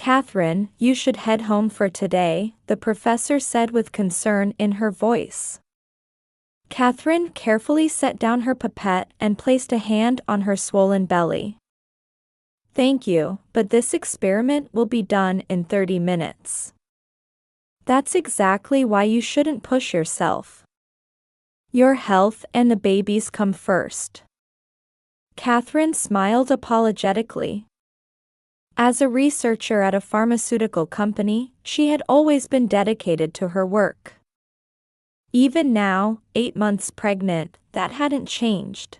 Catherine, you should head home for today, the professor said with concern in her voice. Catherine carefully set down her pipette and placed a hand on her swollen belly. Thank you, but this experiment will be done in 30 minutes. That's exactly why you shouldn't push yourself. Your health and the baby's come first. Catherine smiled apologetically. As a researcher at a pharmaceutical company, she had always been dedicated to her work. Even now, 8 months pregnant, that hadn't changed.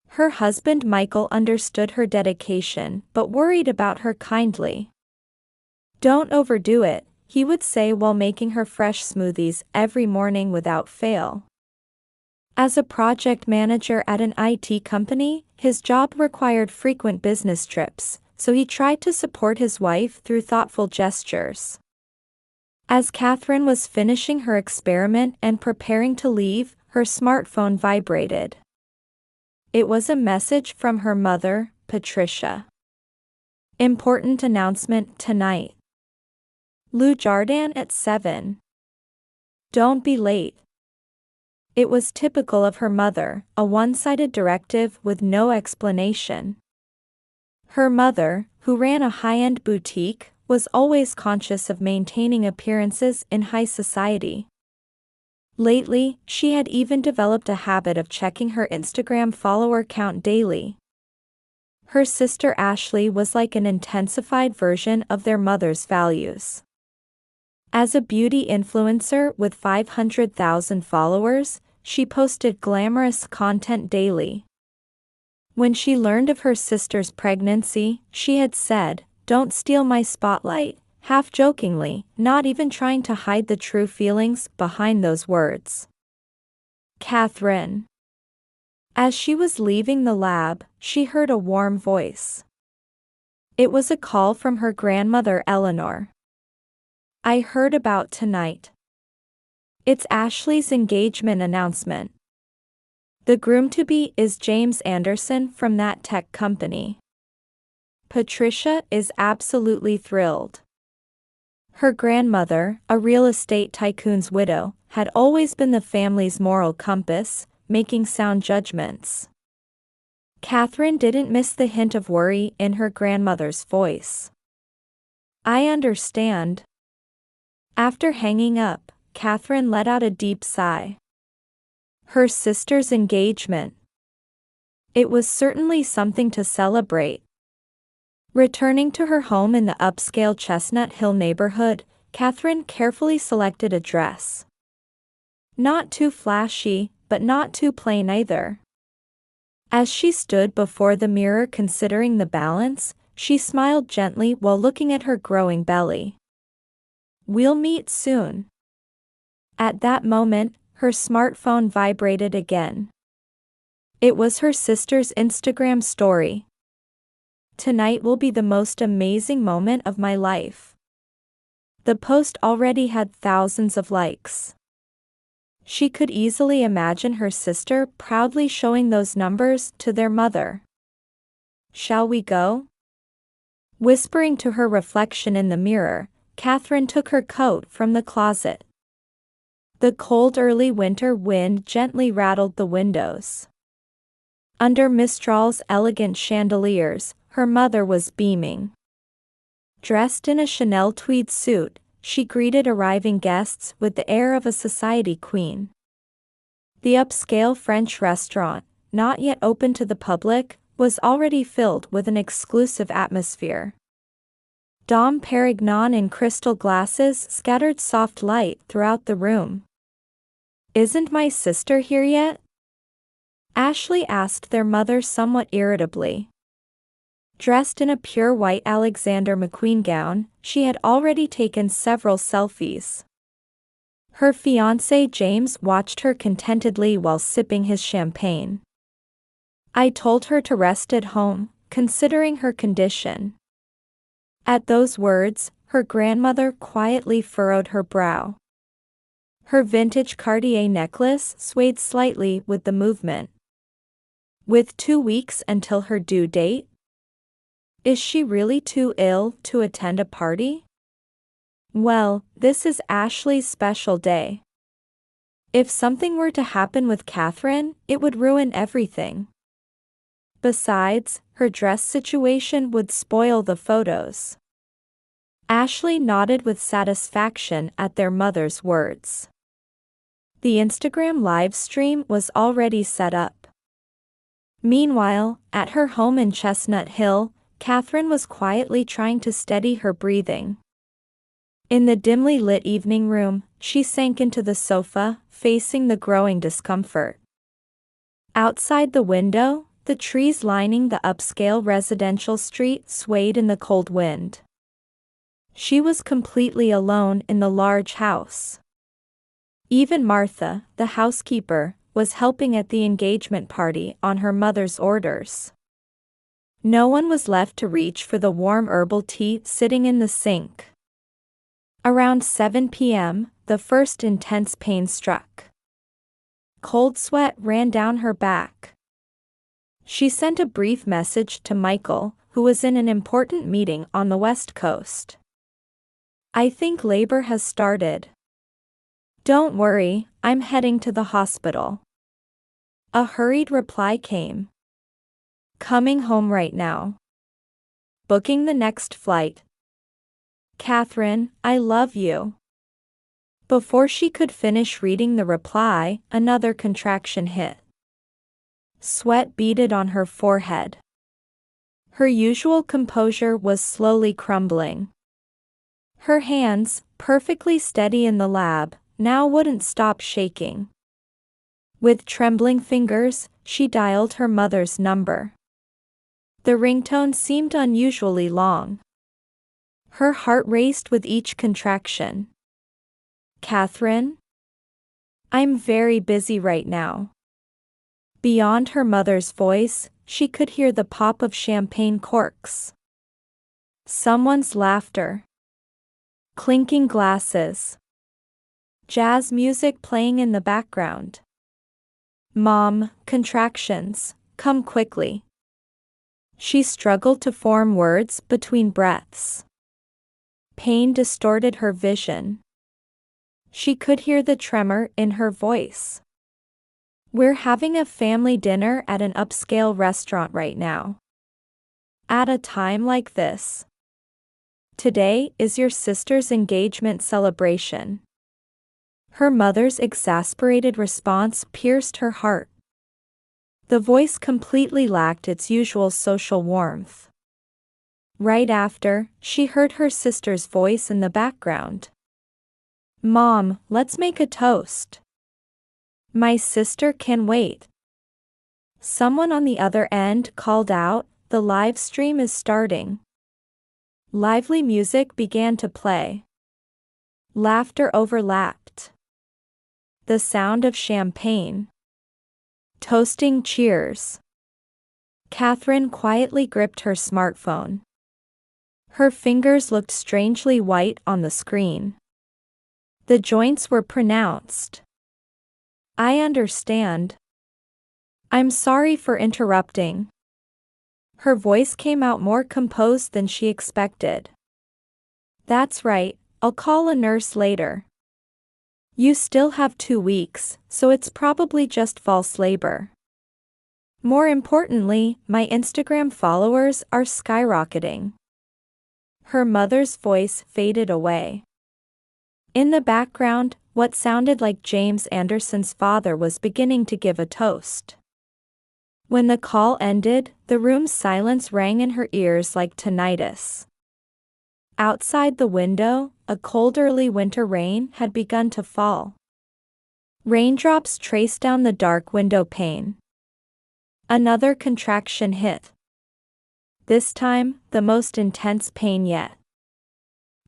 Her husband Michael understood her dedication but worried about her kindly. Don't overdo it, he would say while making her fresh smoothies every morning without fail. As a project manager at an IT company, his job required frequent business trips, so he tried to support his wife through thoughtful gestures. As Catherine was finishing her experiment and preparing to leave, her smartphone vibrated. It was a message from her mother, Patricia. Important announcement tonight. Lou Jardin at 7. Don't be late. It was typical of her mother, a one-sided directive with no explanation. Her mother, who ran a high-end boutique, was always conscious of maintaining appearances in high society. Lately, she had even developed a habit of checking her Instagram follower count daily. Her sister Ashley was like an intensified version of their mother's values. As a beauty influencer with 500,000 followers, she posted glamorous content daily. When she learned of her sister's pregnancy, she had said, "Don't steal my spotlight," half-jokingly, not even trying to hide the true feelings behind those words. Catherine. As she was leaving the lab, she heard a warm voice. It was a call from her grandmother Eleanor. I heard about tonight. It's Ashley's engagement announcement. The groom-to-be is James Anderson from that tech company. Patricia is absolutely thrilled. Her grandmother, a real estate tycoon's widow, had always been the family's moral compass, making sound judgments. Catherine didn't miss the hint of worry in her grandmother's voice. I understand. After hanging up, Catherine let out a deep sigh. Her sister's engagement. It was certainly something to celebrate. Returning to her home in the upscale Chestnut Hill neighborhood, Catherine carefully selected a dress. Not too flashy, but not too plain either. As she stood before the mirror considering the balance, she smiled gently while looking at her growing belly. We'll meet soon. At that moment, her smartphone vibrated again. It was her sister's Instagram story. Tonight will be the most amazing moment of my life. The post already had thousands of likes. She could easily imagine her sister proudly showing those numbers to their mother. Shall we go? Whispering to her reflection in the mirror, Catherine took her coat from the closet. The cold early winter wind gently rattled the windows. Under Mistral's elegant chandeliers, her mother was beaming. Dressed in a Chanel tweed suit, she greeted arriving guests with the air of a society queen. The upscale French restaurant, not yet open to the public, was already filled with an exclusive atmosphere. Dom Perignon in crystal glasses scattered soft light throughout the room. Isn't my sister here yet? Ashley asked their mother somewhat irritably. Dressed in a pure white Alexander McQueen gown, she had already taken several selfies. Her fiancé James watched her contentedly while sipping his champagne. I told her to rest at home, considering her condition. At those words, her grandmother quietly furrowed her brow. Her vintage Cartier necklace swayed slightly with the movement. With 2 weeks until her due date? Is she really too ill to attend a party? Well, this is Ashley's special day. If something were to happen with Catherine, it would ruin everything. Besides, her dress situation would spoil the photos. Ashley nodded with satisfaction at their mother's words. The Instagram live stream was already set up. Meanwhile, at her home in Chestnut Hill, Catherine was quietly trying to steady her breathing. In the dimly lit evening room, she sank into the sofa, facing the growing discomfort. Outside the window, the trees lining the upscale residential street swayed in the cold wind. She was completely alone in the large house. Even Martha, the housekeeper, was helping at the engagement party on her mother's orders. No one was left to reach for the warm herbal tea sitting in the sink. Around 7 p.m., the first intense pain struck. Cold sweat ran down her back. She sent a brief message to Michael, who was in an important meeting on the West Coast. "I think labor has started. Don't worry, I'm heading to the hospital." A hurried reply came. "Coming home right now. Booking the next flight. Catherine, I love you." Before she could finish reading the reply, another contraction hit. Sweat beaded on her forehead. Her usual composure was slowly crumbling. Her hands, perfectly steady in the lab, now wouldn't stop shaking. With trembling fingers, she dialed her mother's number. The ringtone seemed unusually long. Her heart raced with each contraction. "Catherine? I'm very busy right now." Beyond her mother's voice, she could hear the pop of champagne corks. Someone's laughter. Clinking glasses. Jazz music playing in the background. "Mom, contractions, come quickly." She struggled to form words between breaths. Pain distorted her vision. She could hear the tremor in her voice. "We're having a family dinner at an upscale restaurant right now. At a time like this. Today is your sister's engagement celebration." Her mother's exasperated response pierced her heart. The voice completely lacked its usual social warmth. Right after, she heard her sister's voice in the background. "Mom, let's make a toast. My sister can wait." Someone on the other end called out, "The live stream is starting." Lively music began to play. Laughter overlapped. The sound of champagne. Toasting cheers. Catherine quietly gripped her smartphone. Her fingers looked strangely white on the screen. The joints were pronounced. "I understand. I'm sorry for interrupting." Her voice came out more composed than she expected. "That's right, I'll call a nurse later. You still have 2 weeks, so it's probably just false labor. More importantly, my Instagram followers are skyrocketing." Her mother's voice faded away. In the background, what sounded like James Anderson's father was beginning to give a toast. When the call ended, the room's silence rang in her ears like tinnitus. Outside the window, a cold early winter rain had begun to fall. Raindrops traced down the dark window pane. Another contraction hit. This time, the most intense pain yet.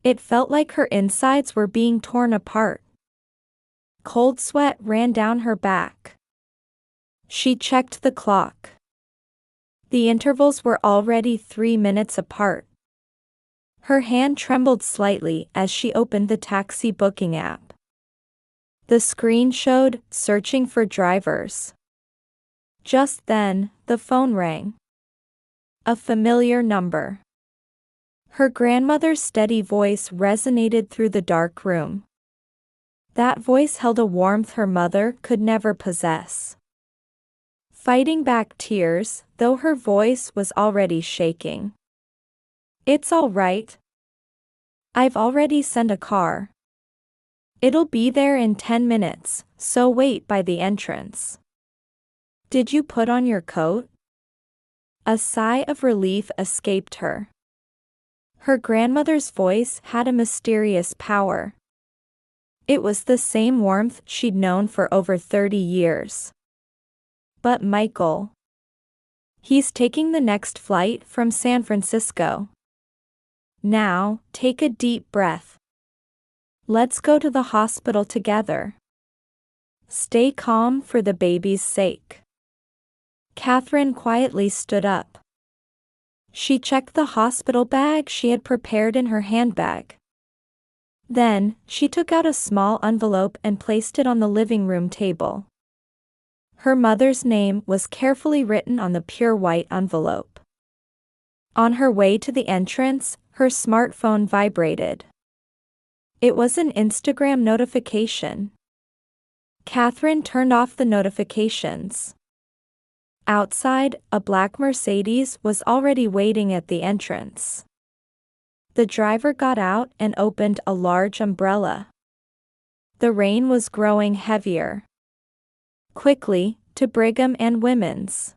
It felt like her insides were being torn apart. Cold sweat ran down her back. She checked the clock. The intervals were already 3 minutes apart. Her hand trembled slightly as she opened the taxi booking app. The screen showed, "Searching for drivers." Just then, the phone rang. A familiar number. Her grandmother's steady voice resonated through the dark room. That voice held a warmth her mother could never possess. Fighting back tears, though her voice was already shaking. "It's all right. I've already sent a car. It'll be there in 10 minutes, so wait by the entrance. Did you put on your coat?" A sigh of relief escaped her. Her grandmother's voice had a mysterious power. It was the same warmth she'd known for over 30 years. "But Michael. He's taking the next flight from San Francisco. Now, take a deep breath. Let's go to the hospital together. Stay calm for the baby's sake." Catherine quietly stood up. She checked the hospital bag she had prepared in her handbag. Then, she took out a small envelope and placed it on the living room table. Her mother's name was carefully written on the pure white envelope. On her way to the entrance, her smartphone vibrated. It was an Instagram notification. Catherine turned off the notifications. Outside, a black Mercedes was already waiting at the entrance. The driver got out and opened a large umbrella. The rain was growing heavier. "Quickly, to Brigham and Women's."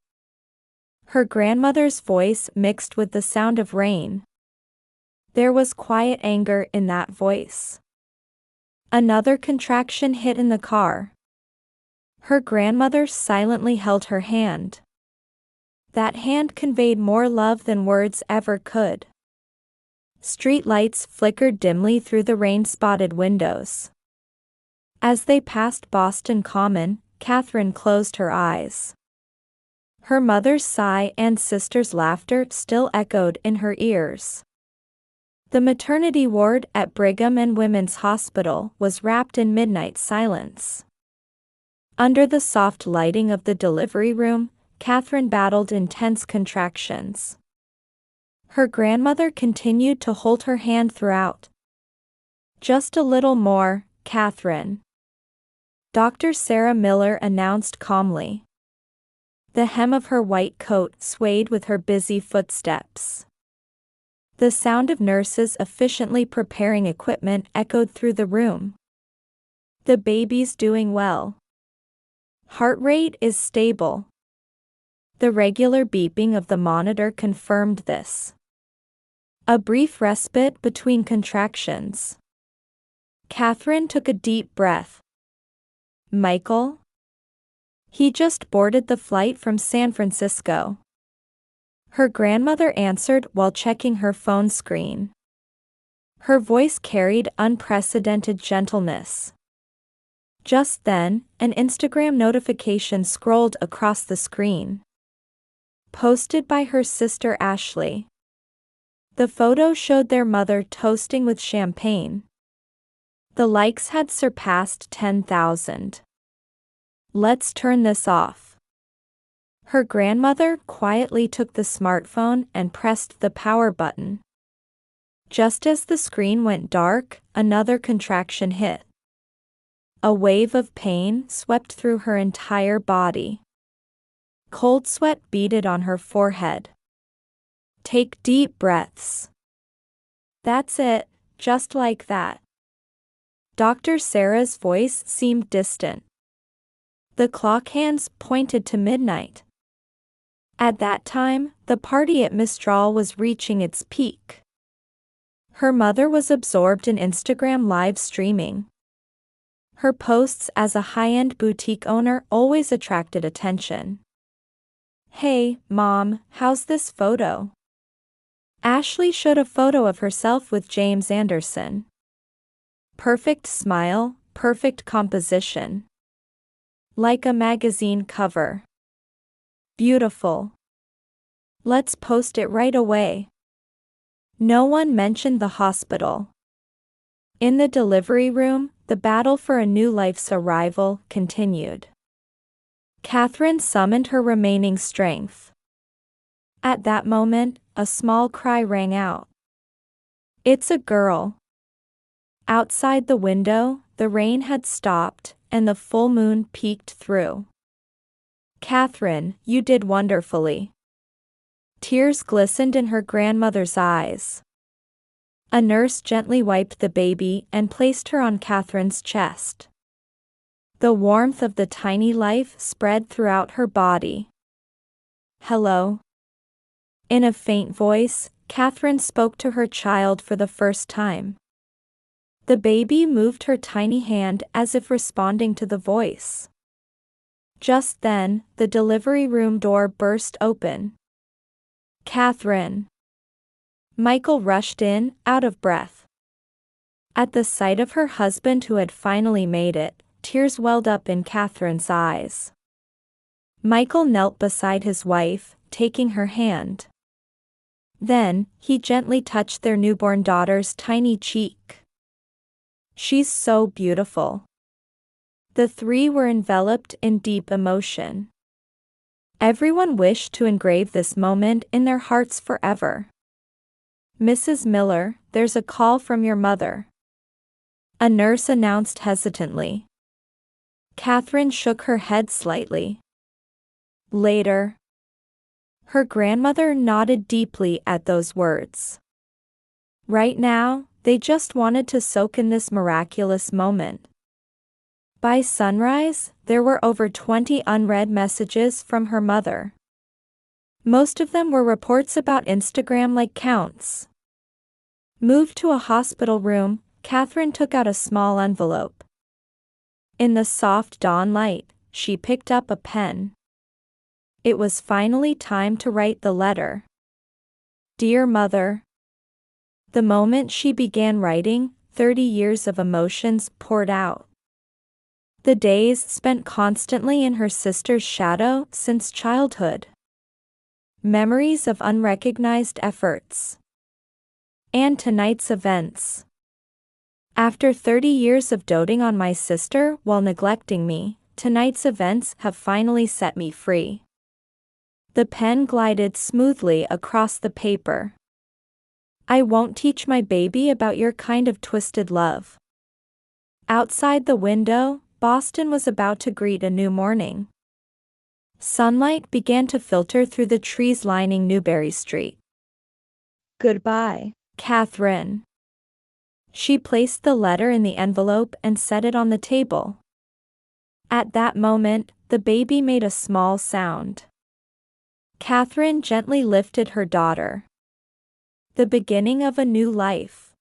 Her grandmother's voice mixed with the sound of rain. There was quiet anger in that voice. Another contraction hit in the car. Her grandmother silently held her hand. That hand conveyed more love than words ever could. Street lights flickered dimly through the rain-spotted windows. As they passed Boston Common, Catherine closed her eyes. Her mother's sigh and sister's laughter still echoed in her ears. The maternity ward at Brigham and Women's Hospital was wrapped in midnight silence. Under the soft lighting of the delivery room, Catherine battled intense contractions. Her grandmother continued to hold her hand throughout. "Just a little more, Catherine," Dr. Sarah Miller announced calmly. The hem of her white coat swayed with her busy footsteps. The sound of nurses efficiently preparing equipment echoed through the room. "The baby's doing well. Heart rate is stable." The regular beeping of the monitor confirmed this. A brief respite between contractions. Catherine took a deep breath. "Michael? He just boarded the flight from San Francisco." Her grandmother answered while checking her phone screen. Her voice carried unprecedented gentleness. Just then, an Instagram notification scrolled across the screen. Posted by her sister Ashley. The photo showed their mother toasting with champagne. The likes had surpassed 10,000. "Let's turn this off." Her grandmother quietly took the smartphone and pressed the power button. Just as the screen went dark, another contraction hit. A wave of pain swept through her entire body. Cold sweat beaded on her forehead. "Take deep breaths. That's it, just like that." Dr. Sarah's voice seemed distant. The clock hands pointed to midnight. At that time, the party at Mistral was reaching its peak. Her mother was absorbed in Instagram live streaming. Her posts as a high-end boutique owner always attracted attention. "Hey, Mom, how's this photo?" Ashley showed a photo of herself with James Anderson. Perfect smile, perfect composition. Like a magazine cover. "Beautiful. Let's post it right away." No one mentioned the hospital. In the delivery room, the battle for a new life's arrival continued. Catherine summoned her remaining strength. At that moment, a small cry rang out. It's a girl. Outside the window, the rain had stopped, and the full moon peeked through. Catherine, you did wonderfully. Tears glistened in her grandmother's eyes. A nurse gently wiped the baby and placed her on Catherine's chest. The warmth of the tiny life spread throughout her body. Hello. In a faint voice, Catherine spoke to her child for the first time. The baby moved her tiny hand as if responding to the voice. Just then, the delivery room door burst open. Catherine. Michael rushed in, out of breath. At the sight of her husband who had finally made it, tears welled up in Catherine's eyes. Michael knelt beside his wife, taking her hand. Then, he gently touched their newborn daughter's tiny cheek. She's so beautiful. The three were enveloped in deep emotion. Everyone wished to engrave this moment in their hearts forever. Mrs. Miller, there's a call from your mother. A nurse announced hesitantly. Catherine shook her head slightly. Later. Her grandmother nodded deeply at those words. Right now, they just wanted to soak in this miraculous moment. By sunrise, there were over 20 unread messages from her mother. Most of them were reports about Instagram-like counts. Moved to a hospital room, Catherine took out a small envelope. In the soft dawn light, she picked up a pen. It was finally time to write the letter. Dear Mother. The moment she began writing, 30 years of emotions poured out. The days spent constantly in her sister's shadow since childhood. Memories of unrecognized efforts. And tonight's events. After 30 years of doting on my sister while neglecting me, tonight's events have finally set me free. The pen glided smoothly across the paper. I won't teach my baby about your kind of twisted love. Outside the window, Boston was about to greet a new morning. Sunlight began to filter through the trees lining Newbury Street. Goodbye, Catherine. She placed the letter in the envelope and set it on the table. At that moment, the baby made a small sound. Catherine gently lifted her daughter. The beginning of a new life.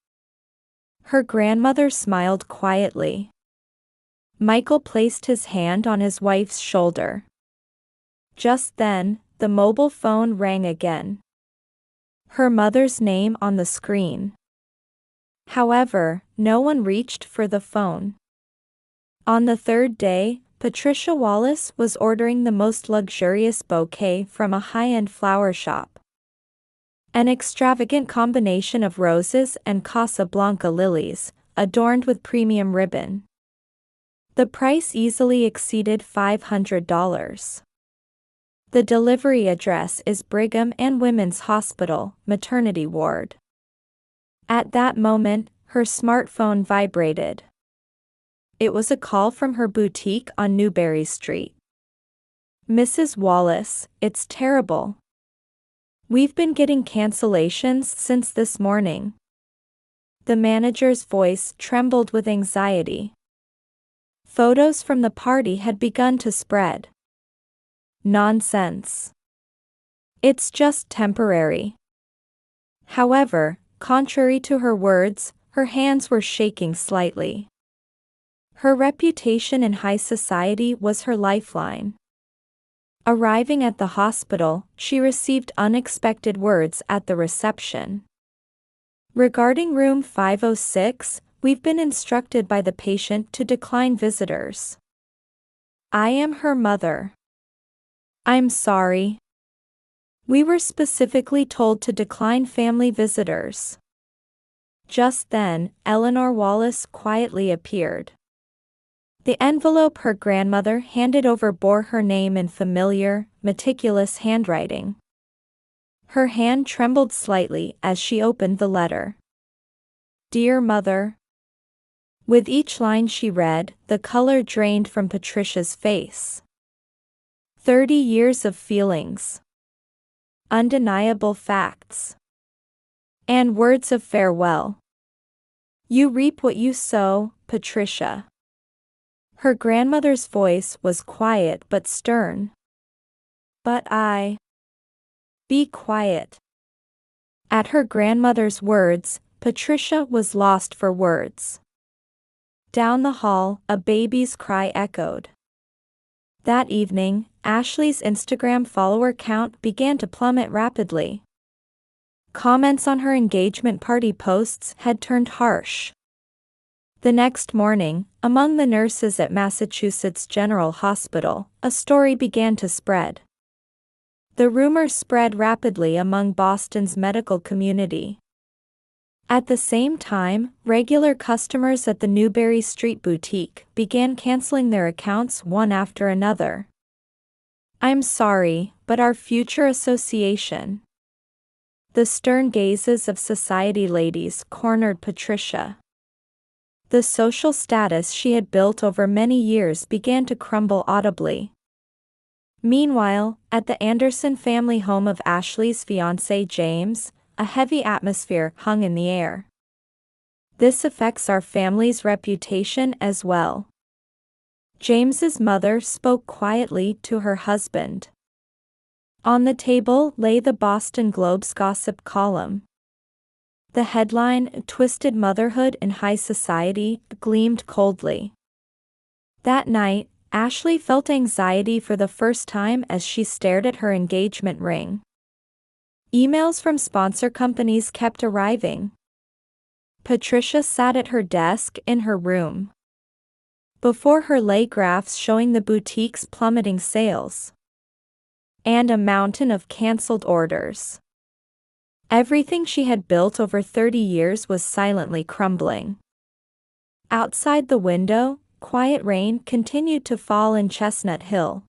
Her grandmother smiled quietly. Michael placed his hand on his wife's shoulder. Just then, the mobile phone rang again. Her mother's name on the screen. However, no one reached for the phone. On the third day, Patricia Wallace was ordering the most luxurious bouquet from a high-end flower shop. An extravagant combination of roses and Casablanca lilies, adorned with premium ribbon. The price easily exceeded $500. The delivery address is Brigham and Women's Hospital, maternity ward. At that moment, her smartphone vibrated. It was a call from her boutique on Newbury Street. Mrs. Wallace, it's terrible. We've been getting cancellations since this morning. The manager's voice trembled with anxiety. Photos from the party had begun to spread. Nonsense. It's just temporary. However, contrary to her words, her hands were shaking slightly. Her reputation in high society was her lifeline. Arriving at the hospital, she received unexpected words at the reception. Regarding room 506, we've been instructed by the patient to decline visitors. I am her mother. I'm sorry. We were specifically told to decline family visitors. Just then, Eleanor Wallace quietly appeared. The envelope her grandmother handed over bore her name in familiar, meticulous handwriting. Her hand trembled slightly as she opened the letter. Dear Mother. With each line she read, the color drained from Patricia's face. 30 years of feelings. Undeniable facts. And words of farewell. You reap what you sow, Patricia. Her grandmother's voice was quiet but stern. But be quiet. At her grandmother's words, Patricia was lost for words. Down the hall, a baby's cry echoed. That evening, Ashley's Instagram follower count began to plummet rapidly. Comments on her engagement party posts had turned harsh. The next morning, among the nurses at Massachusetts General Hospital, a story began to spread. The rumor spread rapidly among Boston's medical community. At the same time, regular customers at the Newbury Street boutique began canceling their accounts one after another. I'm sorry, but our future association. The stern gazes of society ladies cornered Patricia. The social status she had built over many years began to crumble audibly. Meanwhile, at the Anderson family home of Ashley's fiancé James, a heavy atmosphere hung in the air. This affects our family's reputation as well. James's mother spoke quietly to her husband. On the table lay the Boston Globe's gossip column. The headline, "Twisted Motherhood in High Society," gleamed coldly. That night, Ashley felt anxiety for the first time as she stared at her engagement ring. Emails from sponsor companies kept arriving. Patricia sat at her desk in her room. Before her lay graphs showing the boutique's plummeting sales. And a mountain of cancelled orders. Everything she had built over 30 years was silently crumbling. Outside the window, quiet rain continued to fall in Chestnut Hill.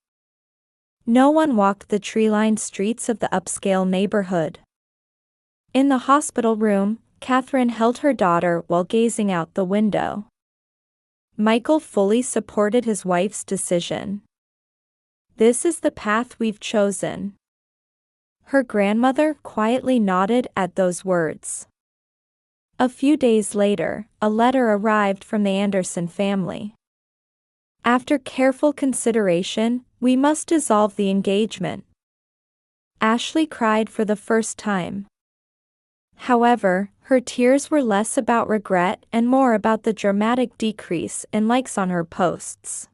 No one walked the tree-lined streets of the upscale neighborhood. In the hospital room, Catherine held her daughter while gazing out the window. Michael fully supported his wife's decision. This is the path we've chosen. Her grandmother quietly nodded at those words. A few days later, a letter arrived from the Anderson family. After careful consideration, we must dissolve the engagement. Ashley cried for the first time. However, her tears were less about regret and more about the dramatic decrease in likes on her posts.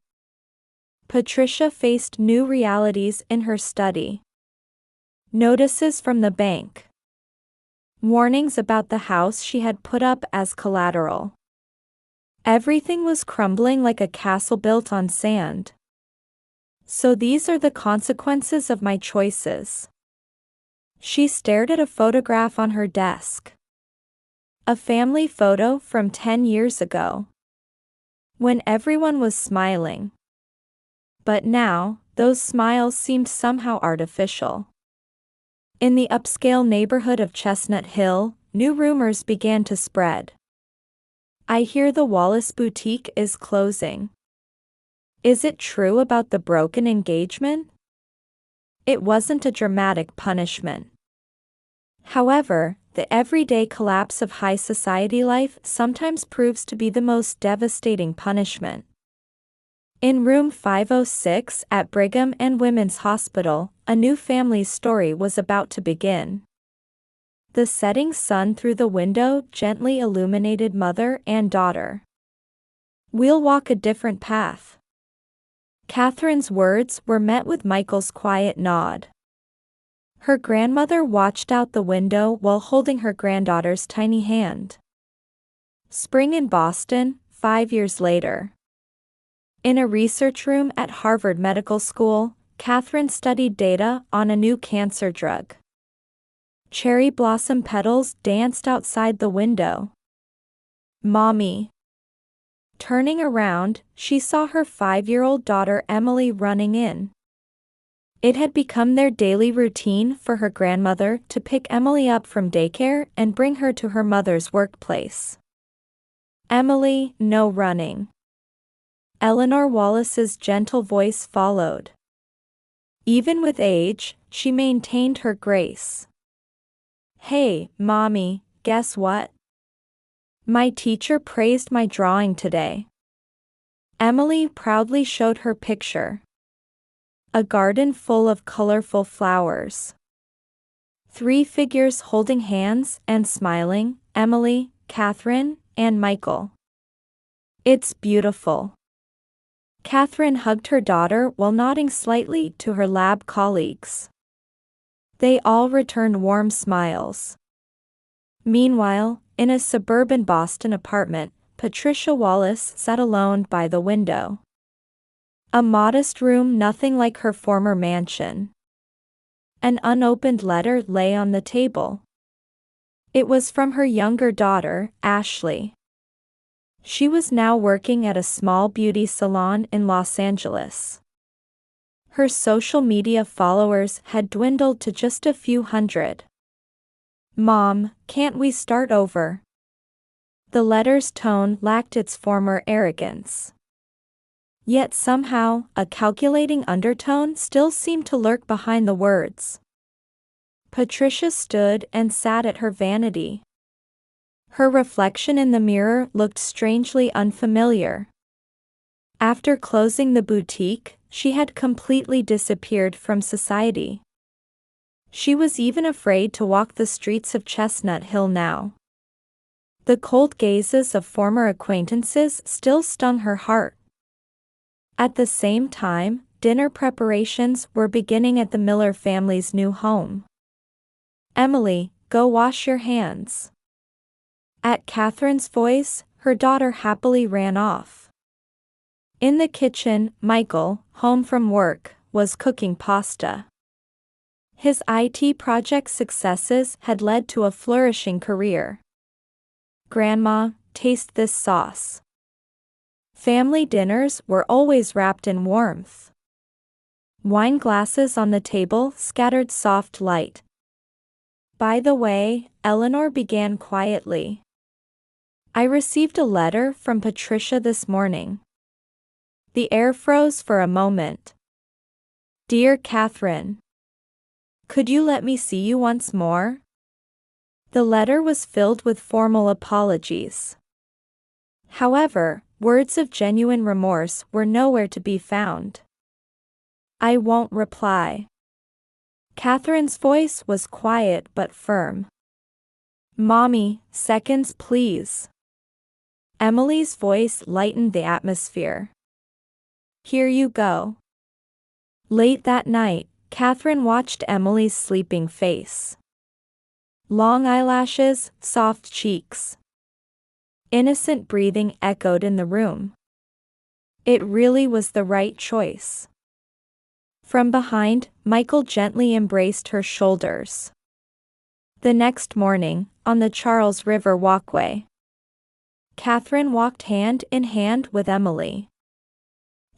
Patricia faced new realities in her study. Notices from the bank. Warnings about the house she had put up as collateral. Everything was crumbling like a castle built on sand. So these are the consequences of my choices. She stared at a photograph on her desk. A family photo from 10 years ago. When everyone was smiling. But now, those smiles seemed somehow artificial. In the upscale neighborhood of Chestnut Hill, new rumors began to spread. I hear the Wallace boutique is closing. Is it true about the broken engagement? It wasn't a dramatic punishment. However, the everyday collapse of high society life sometimes proves to be the most devastating punishment. In room 506 at Brigham and Women's Hospital, a new family's story was about to begin. The setting sun through the window gently illuminated mother and daughter. We'll walk a different path. Catherine's words were met with Michael's quiet nod. Her grandmother watched out the window while holding her granddaughter's tiny hand. Spring in Boston, 5 years later. In a research room at Harvard Medical School, Catherine studied data on a new cancer drug. Cherry blossom petals danced outside the window. Mommy. Turning around, she saw her 5-year-old daughter Emily running in. It had become their daily routine for her grandmother to pick Emily up from daycare and bring her to her mother's workplace. Emily, no running. Eleanor Wallace's gentle voice followed. Even with age, she maintained her grace. Hey, Mommy, guess what? My teacher praised my drawing today. Emily proudly showed her picture. A garden full of colorful flowers. 3 figures holding hands and smiling, Emily, Catherine, and Michael. It's beautiful. Catherine hugged her daughter while nodding slightly to her lab colleagues. They all returned warm smiles. Meanwhile, in a suburban Boston apartment, Patricia Wallace sat alone by the window. A modest room, nothing like her former mansion. An unopened letter lay on the table. It was from her younger daughter, Ashley. She was now working at a small beauty salon in Los Angeles. Her social media followers had dwindled to just a few hundred. Mom, can't we start over? The letter's tone lacked its former arrogance. Yet somehow, a calculating undertone still seemed to lurk behind the words. Patricia stood and sat at her vanity. Her reflection in the mirror looked strangely unfamiliar. After closing the boutique, she had completely disappeared from society. She was even afraid to walk the streets of Chestnut Hill now. The cold gazes of former acquaintances still stung her heart. At the same time, dinner preparations were beginning at the Miller family's new home. Emily, go wash your hands. At Catherine's voice, her daughter happily ran off. In the kitchen, Michael, home from work, was cooking pasta. His IT project successes had led to a flourishing career. Grandma, taste this sauce. Family dinners were always wrapped in warmth. Wine glasses on the table scattered soft light. By the way, Eleanor began quietly. I received a letter from Patricia this morning. The air froze for a moment. Dear Catherine, could you let me see you once more? The letter was filled with formal apologies. However, words of genuine remorse were nowhere to be found. I won't reply. Catherine's voice was quiet but firm. Mommy, seconds please. Emily's voice lightened the atmosphere. Here you go. Late that night, Catherine watched Emily's sleeping face. Long eyelashes, soft cheeks. Innocent breathing echoed in the room. It really was the right choice. From behind, Michael gently embraced her shoulders. The next morning, on the Charles River walkway, Catherine walked hand in hand with Emily.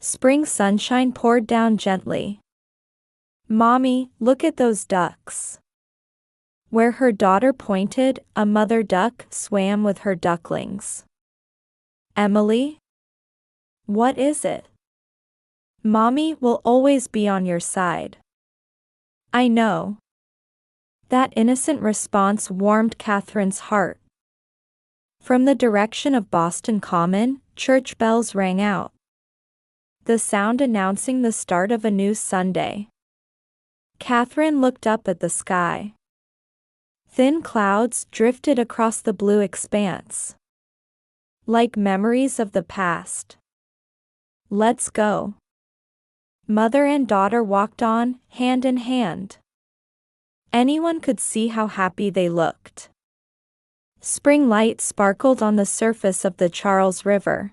Spring sunshine poured down gently. Mommy, look at those ducks. Where her daughter pointed, a mother duck swam with her ducklings. Emily? What is it? Mommy will always be on your side. I know. That innocent response warmed Catherine's heart. From the direction of Boston Common, church bells rang out. The sound announcing the start of a new Sunday. Catherine looked up at the sky. Thin clouds drifted across the blue expanse. Like memories of the past. Let's go. Mother and daughter walked on, hand in hand. Anyone could see how happy they looked. Spring light sparkled on the surface of the Charles River.